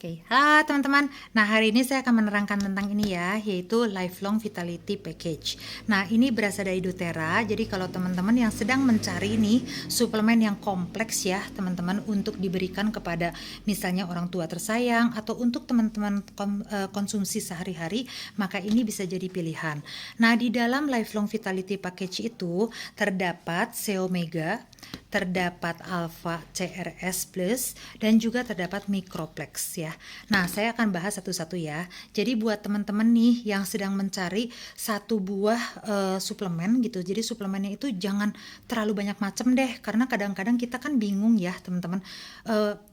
Oke, halo teman-teman. Nah, hari ini saya akan menerangkan tentang ini ya, yaitu Lifelong Vitality Package. Nah, ini berasal dari doTERRA. Jadi kalau teman-teman yang sedang mencari nih suplemen yang kompleks ya, teman-teman, untuk diberikan kepada misalnya orang tua tersayang atau untuk teman-teman konsumsi sehari-hari, maka ini bisa jadi pilihan. Nah, di dalam Lifelong Vitality Package itu terdapat Omega, terdapat alpha CRS plus, dan juga terdapat microplex ya. Nah, saya akan bahas satu-satu ya. Jadi buat teman-teman nih yang sedang mencari satu buah suplemen gitu. Jadi suplemennya itu jangan terlalu banyak macam deh, karena kadang-kadang kita kan bingung ya teman-teman.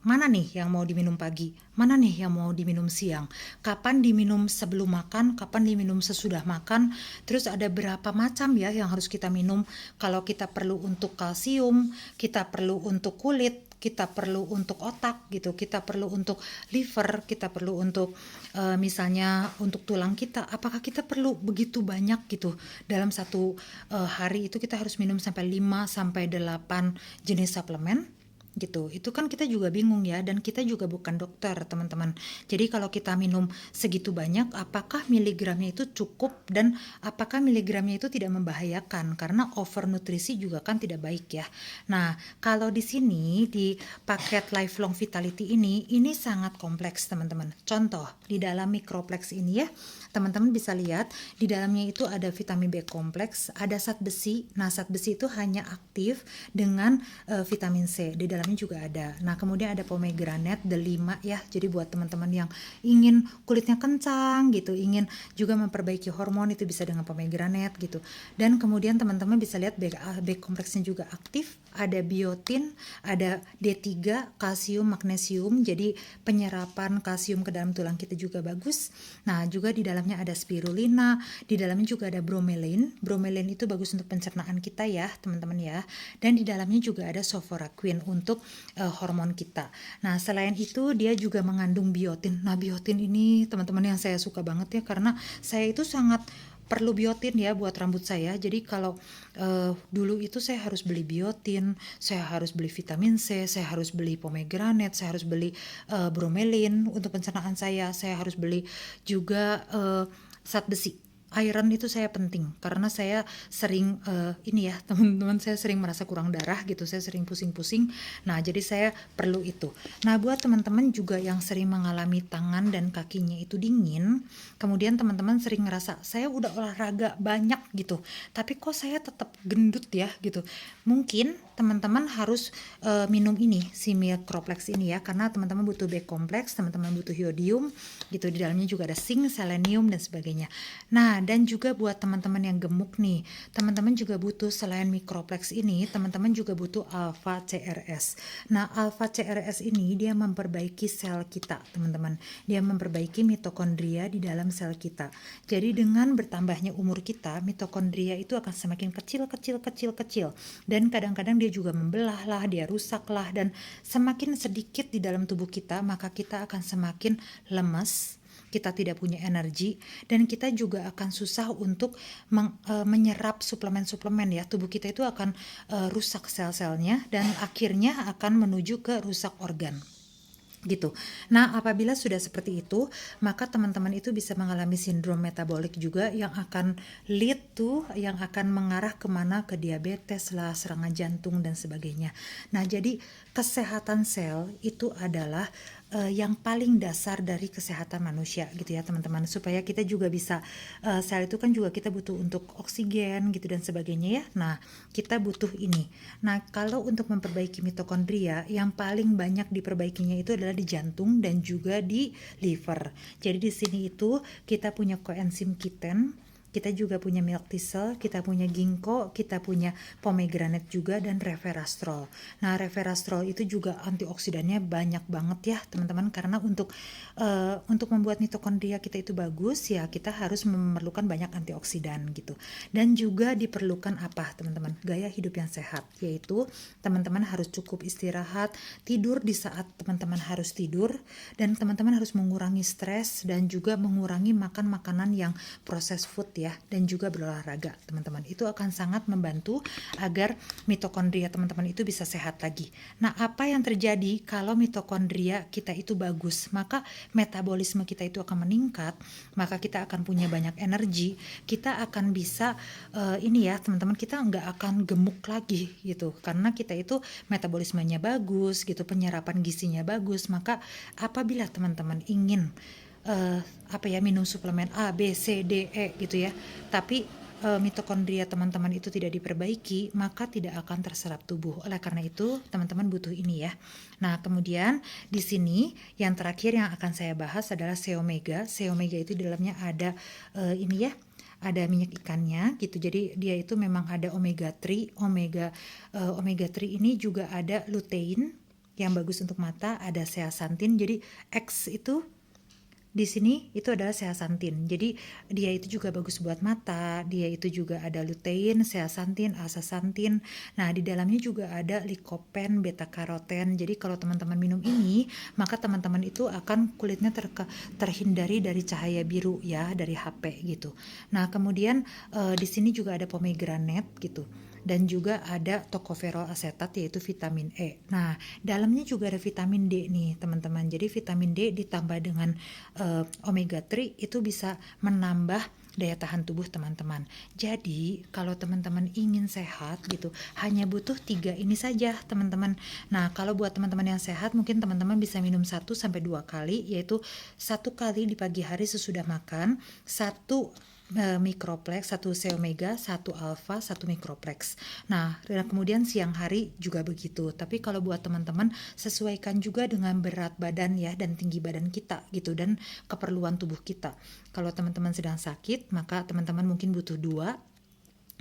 Mana nih yang mau diminum pagi? Mana nih yang mau diminum siang? Kapan diminum sebelum makan? Kapan diminum sesudah makan? Terus ada berapa macam ya yang harus kita minum? Kalau kita perlu untuk kalsium, kita perlu untuk kulit, kita perlu untuk otak gitu, kita perlu untuk liver, kita perlu untuk misalnya untuk tulang kita. Apakah kita perlu begitu banyak gitu dalam satu hari itu kita harus minum sampai 5 sampai 8 jenis suplemen gitu. Itu kan kita juga bingung ya, dan kita juga bukan dokter teman-teman. Jadi kalau kita minum segitu banyak, apakah miligramnya itu cukup dan apakah miligramnya itu tidak membahayakan, karena overnutrisi juga kan tidak baik ya. Nah, kalau di sini di paket Lifelong Vitality ini sangat kompleks teman-teman. Contoh, di dalam microplex ini ya, teman-teman bisa lihat di dalamnya itu ada vitamin B kompleks, ada zat besi. Nah, zat besi itu hanya aktif dengan vitamin C. Di dalamnya juga ada. Nah, kemudian ada pomegranate delima ya. Jadi buat teman-teman yang ingin kulitnya kencang gitu, ingin juga memperbaiki hormon, itu bisa dengan pomegranate gitu. Dan kemudian teman-teman bisa lihat B kompleksnya juga aktif, ada biotin, ada D3, kalsium, magnesium. Jadi penyerapan kalsium ke dalam tulang kita juga bagus. Nah, juga di dalamnya ada spirulina, di dalamnya juga ada bromelain. Bromelain itu bagus untuk pencernaan kita ya, teman-teman ya. Dan di dalamnya juga ada sulforaquin untuk hormon kita. Nah, selain itu dia juga mengandung biotin. Nah, biotin ini teman-teman yang saya suka banget ya, karena saya itu sangat perlu biotin ya buat rambut saya. Jadi kalau dulu itu saya harus beli biotin, saya harus beli vitamin C, saya harus beli pomegranate, saya harus beli bromelain untuk pencernaan saya harus beli juga zat besi. Iron itu saya penting karena saya sering ini ya teman-teman, saya sering merasa kurang darah gitu, saya sering pusing-pusing. Nah, jadi saya perlu itu. Nah, buat teman-teman juga yang sering mengalami tangan dan kakinya itu dingin, kemudian teman-teman sering ngerasa saya udah olahraga banyak gitu, tapi kok saya tetap gendut ya gitu. Mungkin teman-teman harus minum ini si microplex ini ya, karena teman-teman butuh B kompleks, teman-teman butuh iodium gitu. Di dalamnya juga ada zinc, selenium dan sebagainya. Nah, dan juga buat teman-teman yang gemuk nih, teman-teman juga butuh selain microplex ini, teman-teman juga butuh alpha CRS. Nah, alpha CRS ini dia memperbaiki sel kita, teman-teman. Dia memperbaiki mitokondria di dalam sel kita. Jadi dengan bertambahnya umur kita, mitokondria itu akan semakin kecil. Dan kadang-kadang dia juga membelah lah, dia rusak lah, dan semakin sedikit di dalam tubuh kita, maka kita akan semakin lemas, kita tidak punya energi, dan kita juga akan susah untuk menyerap suplemen-suplemen ya. Tubuh kita itu akan rusak sel-selnya, dan akhirnya akan menuju ke rusak organ gitu. Nah, apabila sudah seperti itu, maka teman-teman itu bisa mengalami sindrom metabolik juga yang akan lead to, yang akan mengarah kemana, ke diabetes lah, serangan jantung dan sebagainya. Nah, jadi kesehatan sel itu adalah yang paling dasar dari kesehatan manusia gitu ya teman-teman, supaya kita juga bisa sel itu kan juga kita butuh untuk oksigen gitu dan sebagainya ya. Nah, kita butuh ini. Nah, kalau untuk memperbaiki mitokondria, yang paling banyak diperbaikinya itu adalah di jantung dan juga di liver. Jadi di sini itu kita punya koenzim Q10, kita juga punya milk thistle, kita punya ginkgo, kita punya pomegranate juga, dan resveratrol. Nah, resveratrol itu juga antioksidannya banyak banget ya teman-teman, karena untuk membuat mitokondria kita itu bagus ya, kita harus memerlukan banyak antioksidan gitu. Dan juga diperlukan apa teman-teman? Gaya hidup yang sehat, yaitu teman-teman harus cukup istirahat, tidur di saat teman-teman harus tidur, dan teman-teman harus mengurangi stres dan juga mengurangi makan makanan yang processed food ya, dan juga berolahraga teman-teman. Itu akan sangat membantu agar mitokondria teman-teman itu bisa sehat lagi. Nah, apa yang terjadi kalau mitokondria kita itu bagus? Maka metabolisme kita itu akan meningkat, maka kita akan punya banyak energi, kita akan bisa ini ya teman-teman, kita nggak akan gemuk lagi gitu, karena kita itu metabolismenya bagus gitu, penyerapan gizinya bagus. Maka apabila teman-teman ingin minum suplemen A, B, C, D, E gitu ya, tapi mitokondria teman-teman itu tidak diperbaiki, maka tidak akan terserap tubuh. Oleh karena itu, teman-teman butuh ini ya. Nah, kemudian di sini yang terakhir yang akan saya bahas adalah C omega. C omega itu di dalamnya ada ini ya, ada minyak ikannya gitu. Jadi dia itu memang ada omega 3. Omega 3 ini juga ada lutein yang bagus untuk mata, ada zeaxanthin. Jadi X itu di sini itu adalah zeaxanthin. Jadi dia itu juga bagus buat mata. Dia itu juga ada lutein, zeaxanthin, astaxanthin. Nah, di dalamnya juga ada lycopene, beta karoten. Jadi kalau teman-teman minum ini, maka teman-teman itu akan kulitnya terhindari dari cahaya biru ya, dari HP gitu. Nah, kemudian di sini juga ada pomegranate gitu. Dan juga ada tocopherol asetat, yaitu vitamin E. Nah, dalamnya juga ada vitamin D nih teman-teman. Jadi vitamin D ditambah dengan omega 3 itu bisa menambah daya tahan tubuh teman-teman. Jadi kalau teman-teman ingin sehat gitu, hanya butuh 3 ini saja teman-teman. Nah, kalau buat teman-teman yang sehat, mungkin teman-teman bisa minum 1-2 kali, yaitu 1 kali di pagi hari sesudah makan, 1 mikroplex, 1 C omega, 1 alpha, 1 mikroplex. Nah, dan kemudian siang hari juga begitu. Tapi kalau buat teman-teman, sesuaikan juga dengan berat badan ya, dan tinggi badan kita gitu, dan keperluan tubuh kita. Kalau teman-teman sedang sakit, maka teman-teman mungkin butuh 2,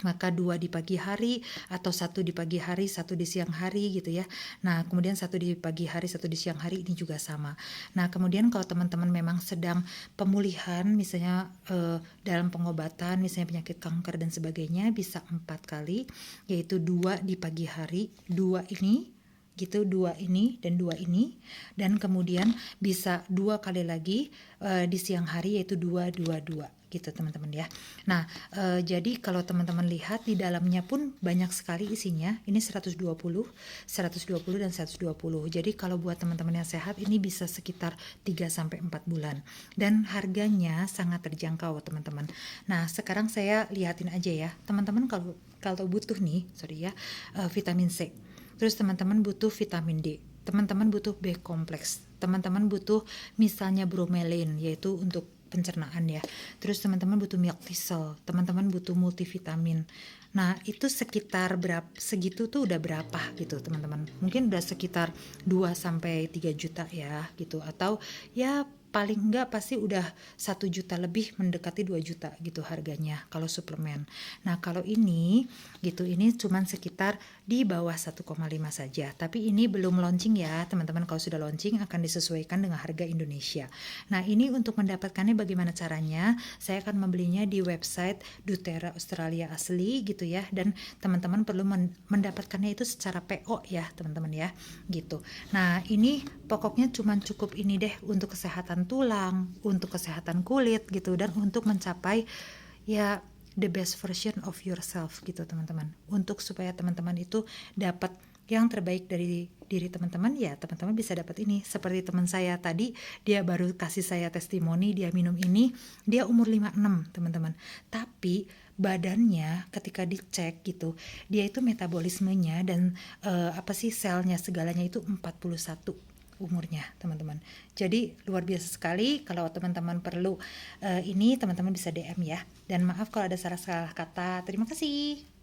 maka 2 di pagi hari, atau 1 di pagi hari, 1 di siang hari gitu ya. Nah, kemudian 1 di pagi hari, 1 di siang hari, ini juga sama. Nah, kemudian kalau teman-teman memang sedang pemulihan, misalnya dalam pengobatan, misalnya penyakit kanker dan sebagainya, bisa 4 kali, yaitu 2 di pagi hari, 2 ini gitu, 2 ini dan 2 ini, dan kemudian bisa 2 kali lagi di siang hari, yaitu 2-2-2 gitu teman-teman ya. Nah, jadi kalau teman-teman lihat di dalamnya pun banyak sekali isinya. Ini 120 dan 120. Jadi kalau buat teman-teman yang sehat, ini bisa sekitar 3-4 bulan. Dan harganya sangat terjangkau teman-teman. Nah, sekarang saya lihatin aja ya. Teman-teman kalau butuh nih, vitamin C. Terus teman-teman butuh vitamin D. Teman-teman butuh B kompleks. Teman-teman butuh misalnya bromelain, yaitu untuk pencernaan ya. Terus teman-teman butuh milk thistle, teman-teman butuh multivitamin. Nah, itu sekitar segitu tuh udah berapa gitu teman-teman. Mungkin udah sekitar 2-3 juta ya gitu, atau ya paling enggak pasti udah 1 juta lebih, mendekati 2 juta gitu harganya kalau suplemen. Nah, kalau ini gitu, ini cuman sekitar di bawah 1,5 saja. Tapi ini belum launching ya teman-teman. Kalau sudah launching akan disesuaikan dengan harga Indonesia. Nah, ini untuk mendapatkannya bagaimana caranya? Saya akan membelinya di website doTERRA Australia asli gitu ya, dan teman-teman perlu mendapatkannya itu secara PO ya teman-teman ya gitu. Nah, ini pokoknya cuman cukup ini deh untuk kesehatan tulang, untuk kesehatan kulit gitu, dan untuk mencapai ya the best version of yourself gitu teman-teman. Untuk supaya teman-teman itu dapat yang terbaik dari diri teman-teman, ya teman-teman bisa dapat ini. Seperti teman saya tadi, dia baru kasih saya testimoni, dia minum ini, dia umur 56 teman-teman. Tapi badannya ketika dicek gitu, dia itu metabolismenya dan selnya segalanya itu 41 umurnya teman-teman. Jadi luar biasa sekali. Kalau teman-teman perlu ini, teman-teman bisa DM ya. Dan maaf kalau ada salah-salah kata. Terima kasih.